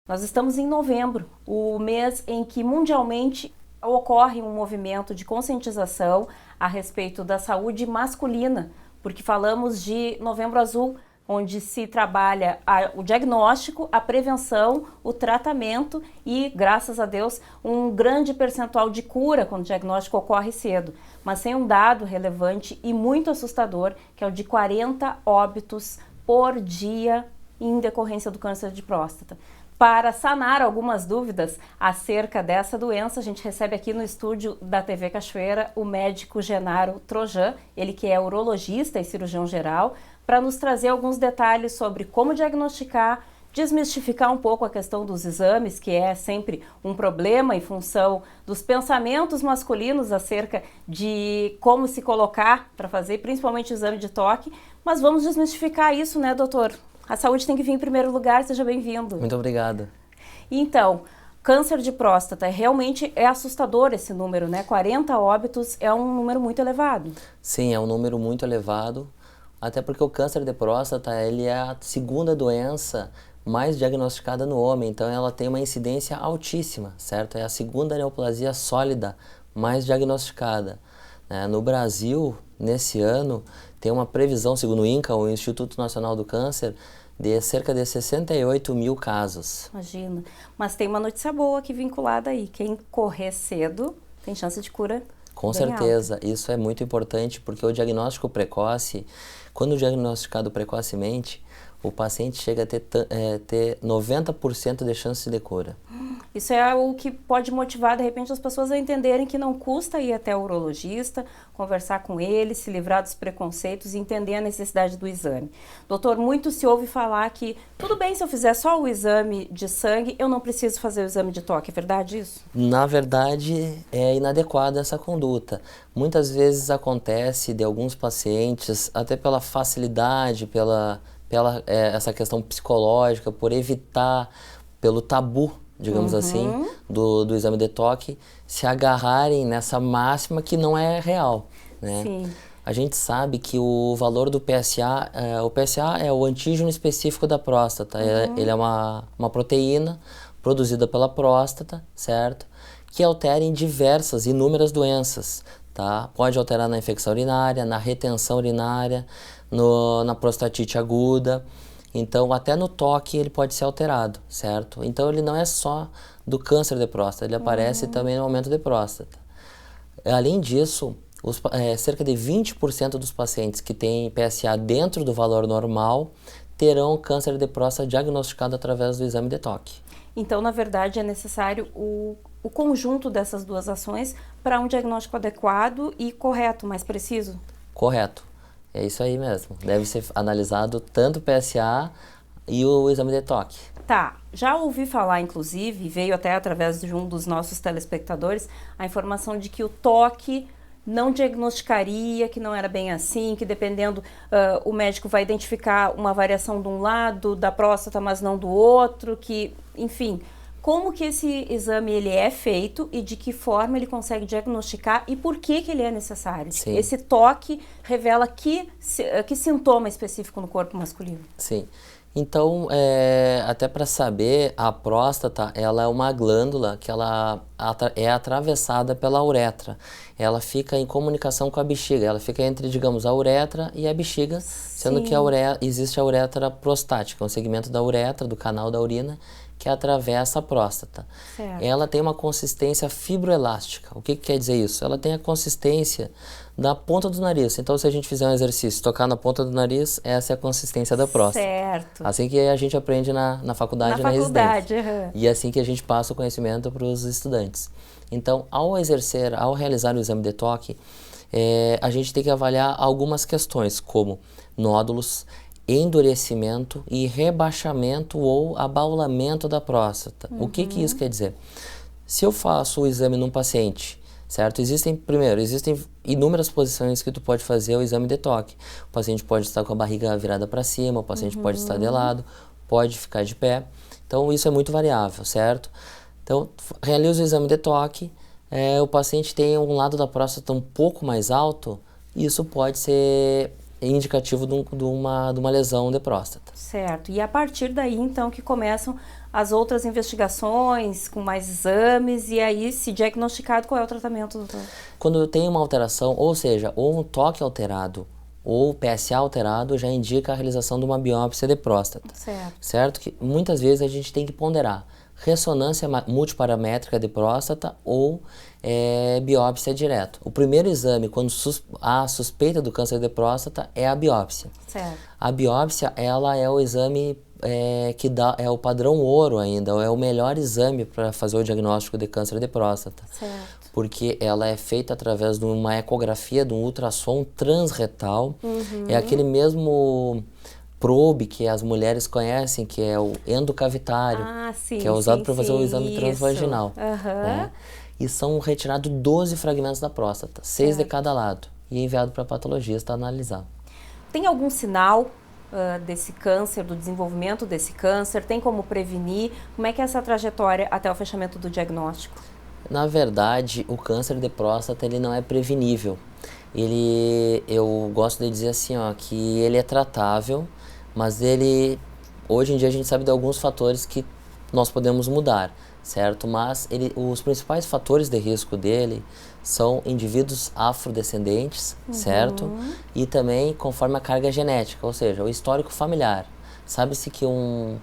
Nós estamos em novembro, o mês em que mundialmente ocorre um movimento de conscientização a respeito da saúde masculina, porque falamos de Novembro Azul, onde se trabalha o diagnóstico, a prevenção, o tratamento e, graças a Deus, um grande percentual de cura quando o diagnóstico ocorre cedo. Mas tem um dado relevante e muito assustador, que é o de 40 óbitos por dia em decorrência do câncer de próstata. Para sanar algumas dúvidas acerca dessa doença, a gente recebe aqui no estúdio da TV Cachoeira o médico Genaro Trojan, ele que é urologista e cirurgião geral, para nos trazer alguns detalhes sobre como diagnosticar, desmistificar um pouco a questão dos exames, que é sempre um problema em função dos pensamentos masculinos acerca de como se colocar para fazer, principalmente o exame de toque. Mas vamos desmistificar isso, né, doutor? A saúde tem que vir em primeiro lugar, seja bem-vindo. Muito obrigado. Então, câncer de próstata, realmente é assustador esse número, né? 40 óbitos é um número muito elevado. Sim, é um número muito elevado, até porque o câncer de próstata, ele é a segunda doença mais diagnosticada no homem, então ela tem uma incidência altíssima, certo? É a segunda neoplasia sólida mais diagnosticada. No Brasil, nesse ano, tem uma previsão, segundo o INCA, o Instituto Nacional do Câncer, de cerca de 68 mil casos. Imagina. Mas tem uma notícia boa aqui vinculada aí. Quem correr cedo tem chance de cura. Com bem certeza. alta. Isso é muito importante, porque o diagnóstico precoce, quando diagnosticado precocemente, o paciente chega a ter 90% de chance de cura. Isso é o que pode motivar, de repente, as pessoas a entenderem que não custa ir até o urologista, conversar com ele, se livrar dos preconceitos e entender a necessidade do exame. Doutor, muito se ouve falar que tudo bem se eu fizer só o exame de sangue, eu não preciso fazer o exame de toque, é verdade isso? Na verdade, é inadequada essa conduta. Muitas vezes acontece de alguns pacientes, até pela facilidade, pela essa questão psicológica, por evitar, pelo tabu, digamos assim, do exame de toque, se agarrarem nessa máxima que não é real, né? Sim. A gente sabe que o valor do PSA, o PSA é o antígeno específico da próstata, ele é uma proteína produzida pela próstata, certo? Que altera em inúmeras doenças, tá? Pode alterar na infecção urinária, na retenção urinária, na prostatite aguda. Então, até no toque ele pode ser alterado, certo? Então, ele não é só do câncer de próstata, ele aparece também no aumento de próstata. Além disso, cerca de 20% dos pacientes que têm PSA dentro do valor normal terão câncer de próstata diagnosticado através do exame de toque. Então, na verdade, é necessário o conjunto dessas duas ações para um diagnóstico adequado e correto, mais preciso? Correto. É isso aí mesmo. Deve ser analisado tanto o PSA e o exame de toque. Tá, já ouvi falar, inclusive, veio até através de um dos nossos telespectadores, a informação de que o toque não diagnosticaria, que não era bem assim, que dependendo, o médico vai identificar uma variação de um lado da próstata, mas não do outro, que, enfim... Como que esse exame ele é feito e de que forma ele consegue diagnosticar e por que ele é necessário? Sim. Esse toque revela que sintoma específico no corpo masculino? Sim. Então, até para saber, a próstata, ela é uma glândula que ela é atravessada pela uretra. Ela fica em comunicação com a bexiga, ela fica entre, digamos, a uretra e a bexiga, sendo que existe a uretra prostática, um segmento da uretra, do canal da urina, que atravessa a próstata. Certo. Ela tem uma consistência fibroelástica. O que quer dizer isso? Ela tem a consistência da ponta do nariz. Então, se a gente fizer um exercício, tocar na ponta do nariz, essa é a consistência da próstata. Certo. Assim que a gente aprende na faculdade, na faculdade, residência. E assim que a gente passa o conhecimento para os estudantes. Então, ao realizar o exame de toque, a gente tem que avaliar algumas questões, como nódulos, endurecimento e rebaixamento ou abaulamento da próstata. O que isso quer dizer? Se eu faço o exame num paciente, certo? Existem inúmeras posições que tu pode fazer o exame de toque. O paciente pode estar com a barriga virada para cima, o paciente pode estar de lado, pode ficar de pé. Então, isso é muito variável, certo? Então, realiza o exame de toque, o paciente tem um lado da próstata um pouco mais alto, isso pode ser indicativo de uma lesão de próstata. Certo. E a partir daí, então, que começam as outras investigações com mais exames e aí, se diagnosticado, qual é o tratamento, doutor? Quando tem uma alteração, ou seja, ou um toque alterado ou PSA alterado, já indica a realização de uma biópsia de próstata. Certo? Que muitas vezes a gente tem que ponderar ressonância multiparamétrica de próstata ou biópsia direto. O primeiro exame, quando há suspeita do câncer de próstata, é a biópsia. Certo. A biópsia, ela é o exame que dá, é o padrão ouro ainda, é o melhor exame para fazer o diagnóstico de câncer de próstata. Certo. Porque ela é feita através de uma ecografia, de um ultrassom transretal. É aquele mesmo probe que as mulheres conhecem, que é o endocavitário, que é usado para fazer o exame transvaginal. Né? E são retirados 12 fragmentos da próstata, 6 de cada lado, e enviado para patologista analisar. Tem algum sinal desse câncer, do desenvolvimento desse câncer? Tem como prevenir? Como é que é essa trajetória até o fechamento do diagnóstico? Na verdade, o câncer de próstata ele não é prevenível. Eu gosto de dizer assim, ó, que ele é tratável, mas hoje em dia a gente sabe de alguns fatores que nós podemos mudar, certo? Mas os principais fatores de risco dele são indivíduos afrodescendentes, certo? E também conforme a carga genética, ou seja, o histórico familiar. Sabe-se que um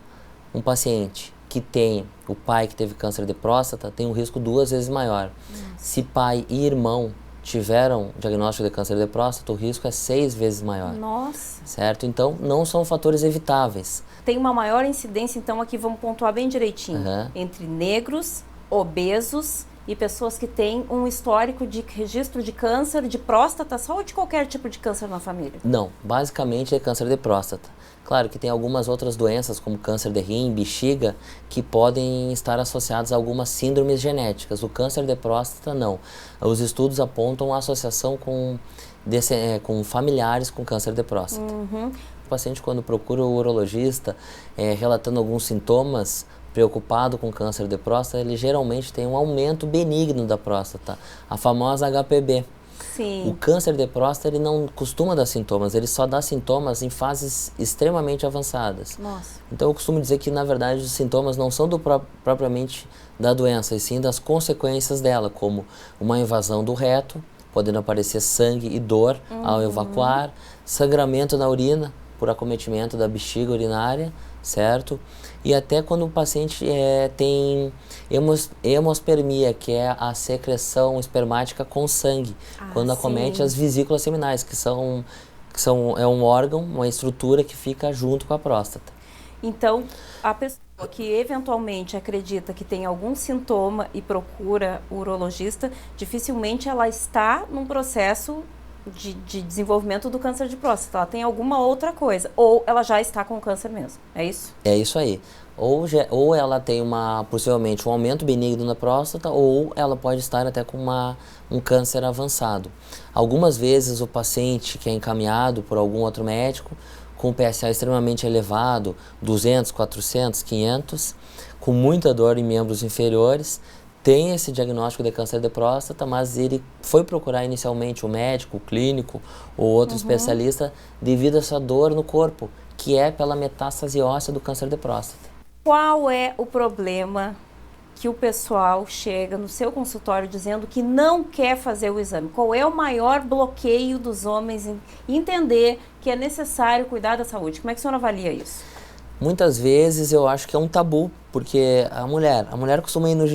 paciente que tem o pai que teve câncer de próstata tem um risco 2 vezes maior. Se pai e irmão tiveram diagnóstico de câncer de próstata, o risco é 6 vezes maior. Nossa! Certo? Então, não são fatores evitáveis. Tem uma maior incidência, então aqui vamos pontuar bem direitinho, entre negros, obesos e pessoas que têm um histórico de registro de câncer de próstata só ou de qualquer tipo de câncer na família? Não, basicamente é câncer de próstata. Claro que tem algumas outras doenças, como câncer de rim, bexiga, que podem estar associadas a algumas síndromes genéticas. O câncer de próstata, não. Os estudos apontam a associação com familiares com câncer de próstata. O paciente, quando procura o urologista, relatando alguns sintomas, preocupado com câncer de próstata, ele geralmente tem um aumento benigno da próstata, a famosa HPB. Sim. O câncer de próstata ele não costuma dar sintomas, ele só dá sintomas em fases extremamente avançadas. Nossa. Então eu costumo dizer que na verdade os sintomas não são propriamente da doença, e sim das consequências dela, como uma invasão do reto, podendo aparecer sangue e dor ao evacuar, sangramento na urina por acometimento da bexiga urinária, certo? E até quando o paciente tem hemospermia, que é a secreção espermática com sangue, quando acomete as vesículas seminais, é um órgão, uma estrutura que fica junto com a próstata. Então, a pessoa que eventualmente acredita que tem algum sintoma e procura o urologista, dificilmente ela está num processo de desenvolvimento do câncer de próstata. Ela tem alguma outra coisa, ou ela já está com câncer mesmo, é isso? É isso aí. Ou ela tem possivelmente um aumento benigno na próstata, ou ela pode estar até com um câncer avançado. Algumas vezes o paciente que é encaminhado por algum outro médico, com PSA extremamente elevado, 200, 400, 500, com muita dor em membros inferiores, tem esse diagnóstico de câncer de próstata, mas ele foi procurar inicialmente o médico, o clínico ou outro especialista devido a essa dor no corpo, que é pela metástase óssea do câncer de próstata. Qual é o problema que o pessoal chega no seu consultório dizendo que não quer fazer o exame? Qual é o maior bloqueio dos homens em entender que é necessário cuidar da saúde? Como é que a senhora avalia isso? Muitas vezes eu acho que é um tabu, porque a mulher costuma ir no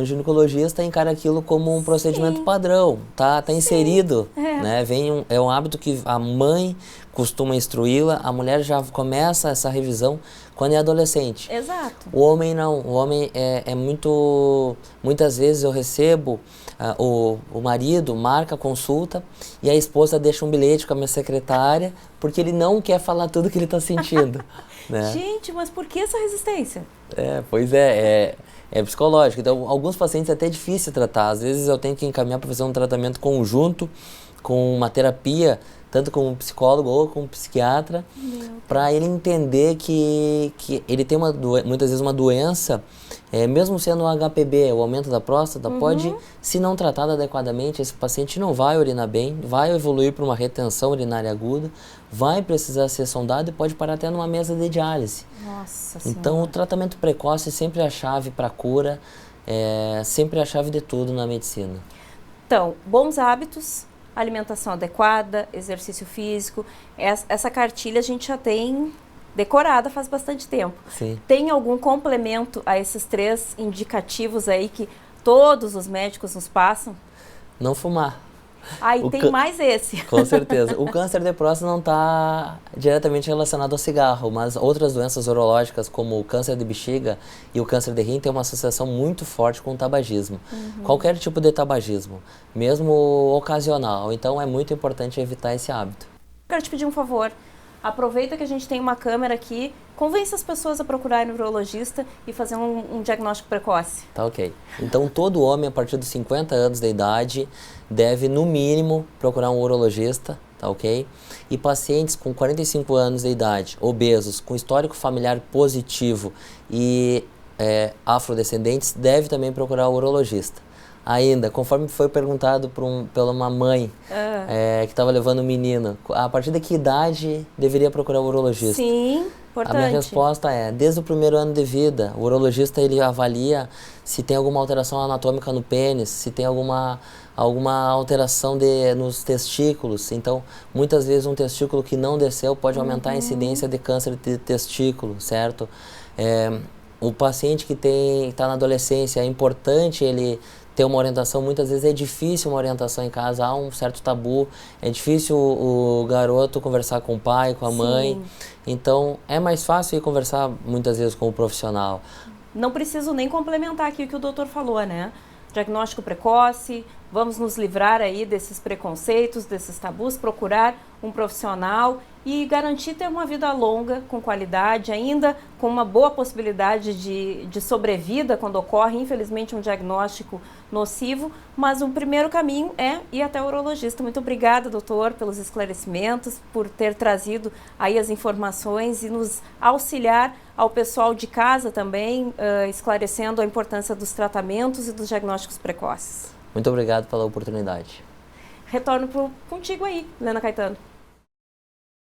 ginecologista e encara aquilo como um procedimento padrão, tá inserido, né? É um hábito que a mãe costuma instruí-la, a mulher já começa essa revisão quando é adolescente. Exato. O homem não, o homem muitas vezes eu recebo, o marido marca a consulta e a esposa deixa um bilhete com a minha secretária, porque ele não quer falar tudo que ele está sentindo. Né? Gente, mas por que essa resistência? Pois é psicológico. Então, alguns pacientes é até difícil tratar. Às vezes eu tenho que encaminhar para fazer um tratamento conjunto com uma terapia, tanto com um psicólogo ou com um psiquiatra, para ele entender que ele tem muitas vezes uma doença, mesmo sendo um HPB, o aumento da próstata, pode, se não tratado adequadamente, esse paciente não vai urinar bem, vai evoluir para uma retenção urinária aguda, vai precisar ser sondado e pode parar até numa mesa de diálise. Nossa Então, Senhora. o tratamento precoce sempre é a chave para a cura, sempre é a chave de tudo na medicina. Então, bons hábitos, alimentação adequada, exercício físico, essa cartilha a gente já tem decorada faz bastante tempo. Sim. Tem algum complemento a esses 3 indicativos aí que todos os médicos nos passam? Não fumar. Ah, e tem mais esse. Com certeza. O câncer de próstata não está diretamente relacionado ao cigarro, mas outras doenças urológicas, como o câncer de bexiga e o câncer de rim, têm uma associação muito forte com o tabagismo. Qualquer tipo de tabagismo, mesmo ocasional. Então, é muito importante evitar esse hábito. Quero te pedir um favor. Aproveita que a gente tem uma câmera aqui, convence as pessoas a procurarem um urologista e fazer um diagnóstico precoce. Tá ok. Então, todo homem a partir dos 50 anos de idade deve, no mínimo, procurar um urologista, tá ok? E pacientes com 45 anos de idade, obesos, com histórico familiar positivo e afrodescendentes, deve também procurar o urologista. Ainda, conforme foi perguntado pela uma mãe que estava levando o menino, a partir de que idade deveria procurar o urologista? Sim, importante. A minha resposta é, desde o primeiro ano de vida, o urologista ele avalia se tem alguma alteração anatômica no pênis, se tem alguma alteração nos testículos. Então, muitas vezes um testículo que não desceu pode aumentar a incidência de câncer de testículo, certo? O paciente que está na adolescência, é importante ele ter uma orientação, muitas vezes é difícil uma orientação em casa, há um certo tabu, é difícil o garoto conversar com o pai, com a mãe, então é mais fácil ir conversar muitas vezes com o profissional. Não preciso nem complementar aqui o que o doutor falou, né? Diagnóstico precoce, vamos nos livrar aí desses preconceitos, desses tabus, procurar um profissional e garantir ter uma vida longa, com qualidade, ainda com uma boa possibilidade de sobrevida quando ocorre, infelizmente, um diagnóstico nocivo, mas o primeiro caminho é ir até o urologista. Muito obrigada, doutor, pelos esclarecimentos, por ter trazido aí as informações e nos auxiliar ao pessoal de casa também, esclarecendo a importância dos tratamentos e dos diagnósticos precoces. Muito obrigado pela oportunidade. Retorno contigo aí, Helena Caetano.